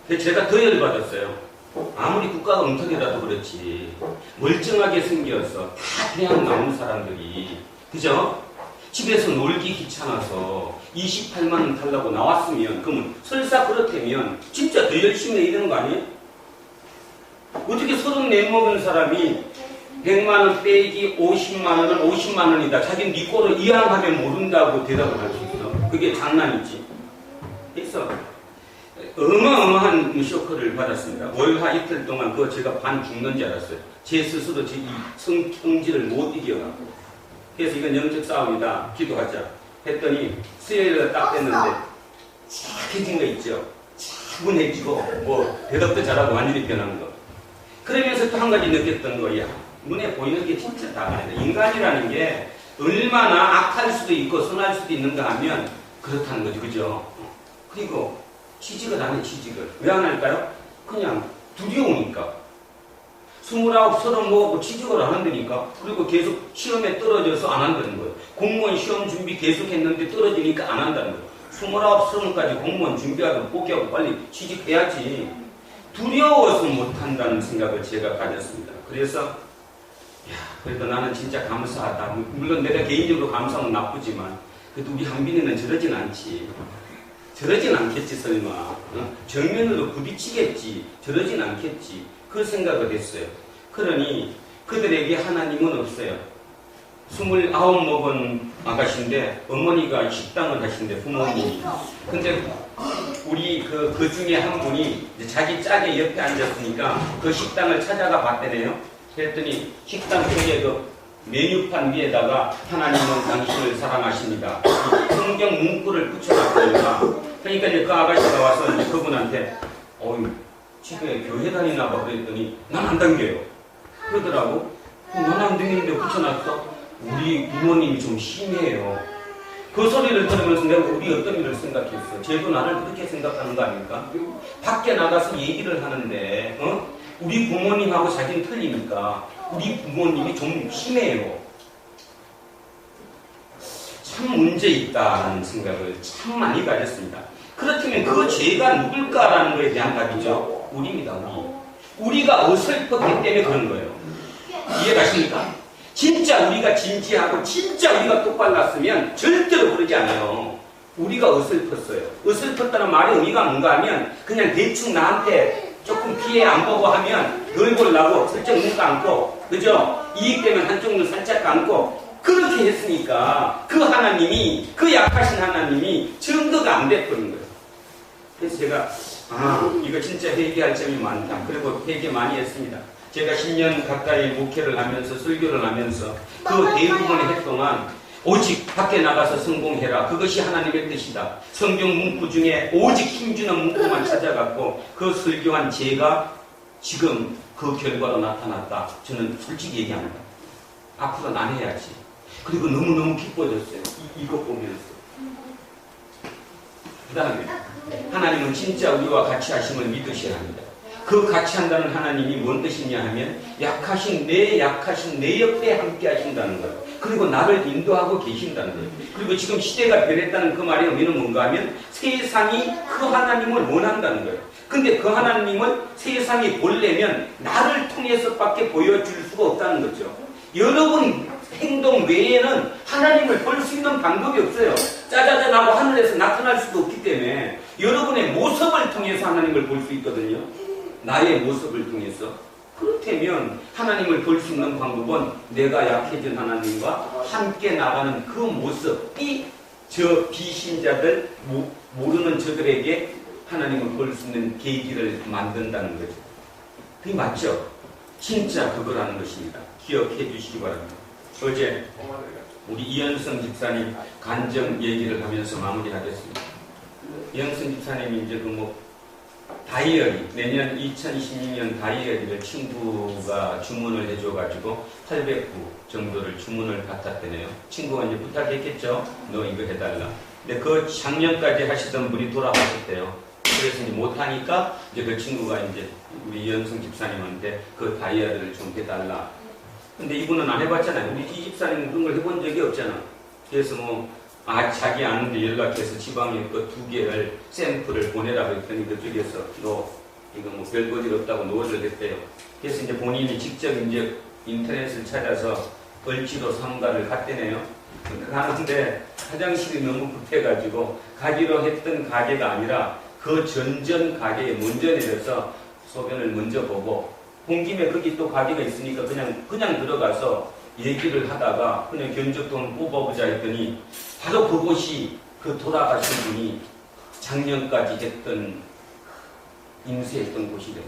근데 제가 더 열받았어요. 아무리 국가가 엉터리라도 그렇지 멀쩡하게 생겨서 다 대학 나온 사람들이 그죠? 집에서 놀기 귀찮아서 28만원 달라고 나왔으면 그러면 설사 그렇다면 진짜 더 열심히 해야 되는 거 아니에요? 어떻게 34 먹은 사람이 100만원 빼기 50만원은 50만원이다. 자기는 네 꼴을 이왕하면 모른다고 대답을 할 수 있어. 그게 장난이지. 그래서 어마어마한 쇼크를 받았습니다. 월화 이틀 동안 그거 제가 반 죽는 줄 알았어요. 제 스스로 제 이 성질을 못 이겨갖고. 그래서 이건 영적 싸움이다. 기도하자. 했더니 수요일에 딱 됐는데 착해진 거 있죠. 차분해지고 뭐 대답도 잘하고 완전히 변한 거. 그러면서 또 한 가지 느꼈던 거야. 눈에 보이는 게 진짜 다르다. 인간이라는 게 얼마나 악할 수도 있고 선할 수도 있는가 하면 그렇다는 거죠. 그죠? 그리고 취직을 안 해, 취직을. 왜 안 할까요? 그냥 두려우니까. 29, 30 먹고 취직을 안 한다니까. 그리고 계속 시험에 떨어져서 안 한다는 거예요. 공무원 시험 준비 계속 했는데 떨어지니까 안 한다는 거예요. 29, 30까지 공무원 준비하고 포기하고 빨리 취직해야지. 두려워서 못 한다는 생각을 제가 가졌습니다. 그래서 그래도 나는 진짜 감사하다. 물론 내가 개인적으로 감사하면 나쁘지만 그래도 우리 한빈이는 저러진 않지. 저러진 않겠지 설마. 정면으로 부딪히겠지. 저러진 않겠지. 그 생각을 했어요. 그러니 그들에게 하나님은 없어요. 29 먹은 아가씨인데 어머니가 식당을 하신대 부모님이. 근데 우리 그 중에 한 분이 자기 짝의 옆에 앉았으니까 그 식당을 찾아가 봤대네요. 그랬더니 식당 쪽에 그 메뉴판 위에다가 하나님은 당신을 사랑하십니다. 성경 문구를 붙여놨거든요. 그러니까 이제 그 아가씨가 와서 이제 그분한테 집에 교회 다니나 봐 그랬더니 난 안 당겨요. 그러더라고. 난 안 당기는데 붙여놨어? 우리 부모님이 좀 심해요. 그 소리를 들으면서 내가 우리 어떤 일을 생각했어. 쟤도 나를 그렇게 생각하는 거 아닙니까? 밖에 나가서 얘기를 하는데 우리 부모님하고 자기는 틀리니까 우리 부모님이 좀 심해요. 참 문제 있다는 생각을 참 많이 가졌습니다. 그렇다면 그 죄가 누굴까라는 것에 대한 답이죠. 우리입니다. 우리가 어설펐기 때문에 그런 거예요. 이해가십니까? 진짜 우리가 진지하고 진짜 우리가 똑발랐으면 절대로 그러지 않아요. 우리가 어설펐어요. 어설펐다는 말의 의미가 뭔가 하면 그냥 대충 나한테 조금 피해 안 보고 하면 얼굴 나고 슬쩍 눈 감고 그죠? 이익되면 한쪽 눈 살짝 감고 그렇게 했으니까 그 하나님이 그 약하신 하나님이 증거가 안 돼버린 거예요. 그래서 제가 이거 진짜 회개할 점이 많다. 그리고 회개 많이 했습니다. 제가 10년 가까이 목회를 하면서 설교를 하면서 그 대부분의 해 동안 오직 밖에 나가서 성공해라. 그것이 하나님의 뜻이다. 성경 문구 중에 오직 힘주는 문구만 찾아갖고 그 설교한 제가 지금 그 결과로 나타났다. 저는 솔직히 얘기합니다. 앞으로는 안 해야지. 그리고 너무너무 기뻐졌어요. 이거 보면서. 그 다음에 하나님은 진짜 우리와 같이 하심을 믿으셔야 합니다. 그 같이 한다는 하나님이 뭔 뜻이냐 하면 약하신 내 옆에 함께 하신다는 거예요. 그리고 나를 인도하고 계신다는 거예요. 그리고 지금 시대가 변했다는 그 말의 의미는 뭔가 하면 세상이 그 하나님을 원한다는 거예요. 근데 그 하나님을 세상이 보려면 나를 통해서밖에 보여줄 수가 없다는 거죠. 여러분 행동 외에는 하나님을 볼 수 있는 방법이 없어요. 짜자잔 하고 하늘에서 나타날 수도 없기 때문에 여러분의 모습을 통해서 하나님을 볼 수 있거든요. 나의 모습을 통해서. 그렇다면 하나님을 볼 수 있는 방법은 내가 약해진 하나님과 함께 나가는 그 모습이 저 비신자들, 모르는 저들에게 하나님을 볼 수 있는 계기를 만든다는 거죠. 그게 맞죠? 진짜 그거라는 것입니다. 기억해 주시기 바랍니다. 어제 우리 이현성 집사님 간증 얘기를 하면서 마무리하겠습니다. 이현성 집사님이 이제 다이어리, 내년 2016년 다이어리를 친구가 주문을 해줘가지고 800부 정도를 주문을 받았대네요. 친구가 이제 부탁했겠죠. 너 이거 해달라. 근데 그 작년까지 하시던 분이 돌아가셨대요. 그래서 이제 못하니까 이제 그 친구가 이제 우리 이현성 집사님한테 그 다이어리를 좀 해달라. 근데 이분은 안 해봤잖아요. 우리 이 집사님은 그런 걸 해본 적이 없잖아. 그래서 자기 아는데 연락해서 지방에 그 2개를 샘플을 보내라고 했더니 그쪽에서 너 이거 별볼일 없다고 노를 했대요. 그래서 이제 본인이 직접 이제 인터넷을 찾아서 을지로 상가를 갔대네요. 가는데 화장실이 너무 급해가지고 가기로 했던 가게가 아니라 그 전전 가게에 먼저 내려서 소변을 먼저 보고 본 김에 거기 또 가게가 있으니까 그냥 들어가서 얘기를 하다가 그냥 견적돈 뽑아보자 했더니 바로 그곳이 그 돌아가신 분이 작년까지 했던 임세했던 곳이래요.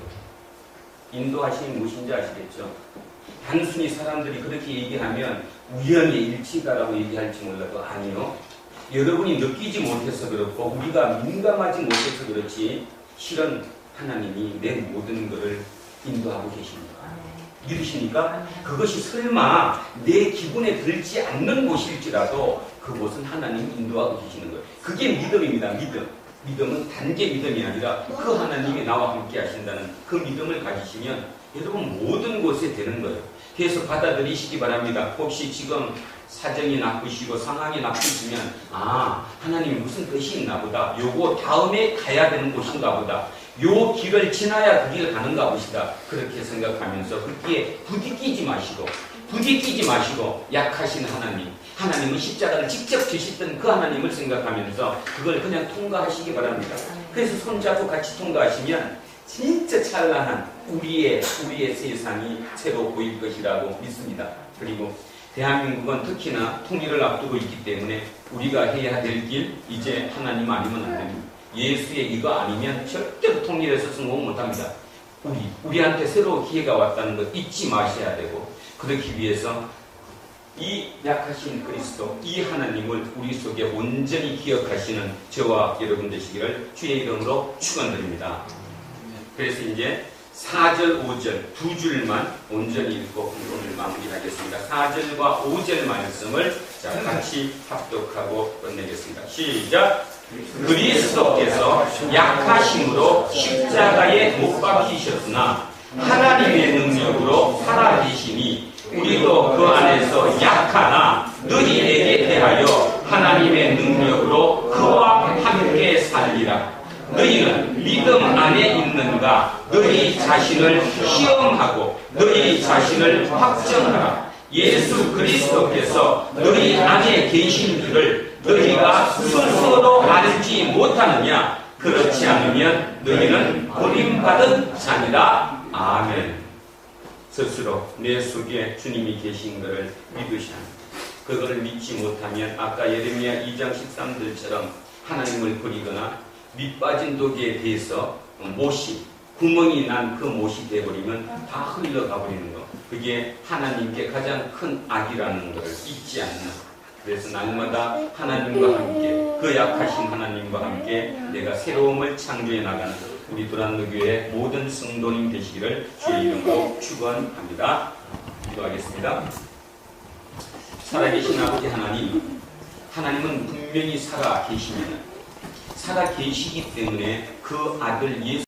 인도하시는 무엇인지 아시겠죠? 단순히 사람들이 그렇게 얘기하면 우연의 일치다라고 얘기할지 몰라도 아니요. 여러분이 느끼지 못해서 그렇고 우리가 민감하지 못해서 그렇지 실은 하나님이 내 모든 것을 인도하고 계십니다. 믿으십니까? 그것이 설마 내 기분에 들지 않는 곳일지라도 그곳은 하나님이 인도하고 계시는 거예요. 그게 믿음입니다. 믿음은 단계 믿음이 아니라 그 하나님이 나와 함께 하신다는 그 믿음을 가지시면 여러분 모든 곳에 되는 거예요. 그래서 받아들이시기 바랍니다. 혹시 지금 사정이 나쁘시고 상황이 나쁘시면 하나님이 무슨 뜻이 있나 보다. 요거 다음에 가야 되는 곳인가 보다. 요 길을 지나야 그 길을 가는가 보시다. 그렇게 생각하면서 그렇게 부딪히지 마시고 약하신 하나님은 십자가를 직접 지셨던 그 하나님을 생각하면서 그걸 그냥 통과하시기 바랍니다. 그래서 손잡고 같이 통과하시면 진짜 찬란한 우리의 세상이 새로 보일 것이라고 믿습니다. 그리고 대한민국은 특히나 통일을 앞두고 있기 때문에 우리가 해야 될 길 이제 하나님 아니면 안 됩니다. 예수의 이거 아니면 절대로 통일해서 성공 못합니다. 우리한테 새로운 기회가 왔다는 것 잊지 마셔야 되고 그렇기 위해서 이 약하신 그리스도, 이 하나님을 우리 속에 온전히 기억하시는 저와 여러분 되시기를 주의 이름으로 축원드립니다. 그래서 이제 4절, 5절 두 줄만 온전히 읽고 오늘 마무리하겠습니다. 4절과 5절 말씀을 같이 합독하고 끝내겠습니다. 시작! 그리스도께서 약하심으로 십자가에 못 박히셨으나 하나님의 능력으로 살아계시니 우리도 그 안에서 약하나 너희에게 대하여 하나님의 능력으로 그와 함께 살리라. 너희는 믿음 안에 있는가? 너희 자신을 시험하고 너희 자신을 확정하라. 예수 그리스도께서 너희 안에 계신 줄을 너희가 스스로 알지 못하느냐? 그렇지 않으면 너희는 버림받은 자니라. 아멘. 스스로 내 속에 주님이 계신 것을 믿으셔야 합니다. 그것을 믿지 못하면 아까 예레미야 2장 13절처럼 하나님을 버리거나 밑빠진 독에 대해서 구멍이 난 그 못이 되어버리면 다 흘러가 버리는 것. 그게 하나님께 가장 큰 악이라는 것을 잊지 않는 그래서 날마다 하나님과 함께, 그 약하신 하나님과 함께 내가 새로움을 창조해 나가는 우리 도란노교회 모든 성도님 되시기를 주의 이름으로 축원합니다. 기도하겠습니다. 살아계신 아버지 하나님, 하나님은 분명히 살아 계시기 때문에 그 아들 예수